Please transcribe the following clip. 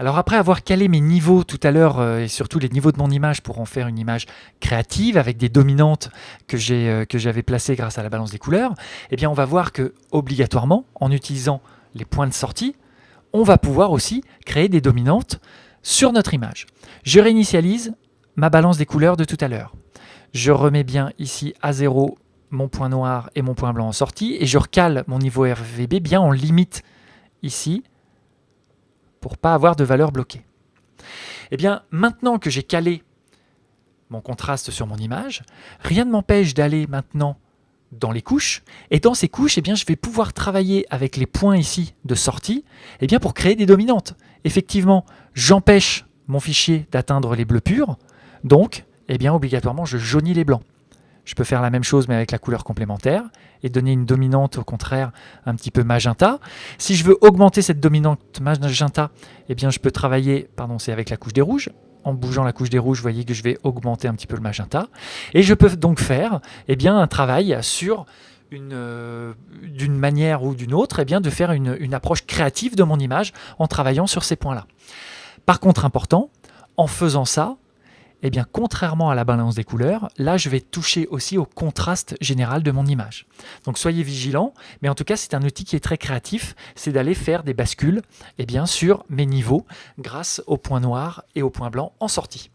Alors après avoir calé mes niveaux tout à l'heure, et surtout les niveaux de mon image pour en faire une image créative avec des dominantes que j'avais placées grâce à la balance des couleurs, eh bien on va voir que obligatoirement, en utilisant les points de sortie, on va pouvoir aussi créer des dominantes sur notre image. Je réinitialise ma balance des couleurs de tout à l'heure. Je remets bien ici à 0 mon point noir et mon point blanc en sortie et je recale mon niveau RVB bien en limite ici pour ne pas avoir de valeur bloquée. Et bien maintenant que j'ai calé mon contraste sur mon image, rien ne m'empêche d'aller maintenant dans les couches, et dans ces couches, eh bien, je vais pouvoir travailler avec les points ici de sortie eh bien, pour créer des dominantes. Effectivement, j'empêche mon fichier d'atteindre les bleus purs, donc eh bien, obligatoirement, je jaunis les blancs. Je peux faire la même chose mais avec la couleur complémentaire et donner une dominante au contraire un petit peu magenta. Si je veux augmenter cette dominante magenta, eh bien, je peux travailler, c'est avec la couche des rouges. En bougeant la couche des rouges, vous voyez que je vais augmenter un petit peu le magenta. Et je peux donc faire un travail sur d'une manière ou d'une autre, de faire une approche créative de mon image en travaillant sur ces points-là. Par contre, important, en faisant ça, contrairement à la balance des couleurs, là, je vais toucher aussi au contraste général de mon image. Donc, soyez vigilants, mais en tout cas, c'est un outil qui est très créatif, c'est d'aller faire des bascules sur mes niveaux grâce au point noir et au point blanc en sortie.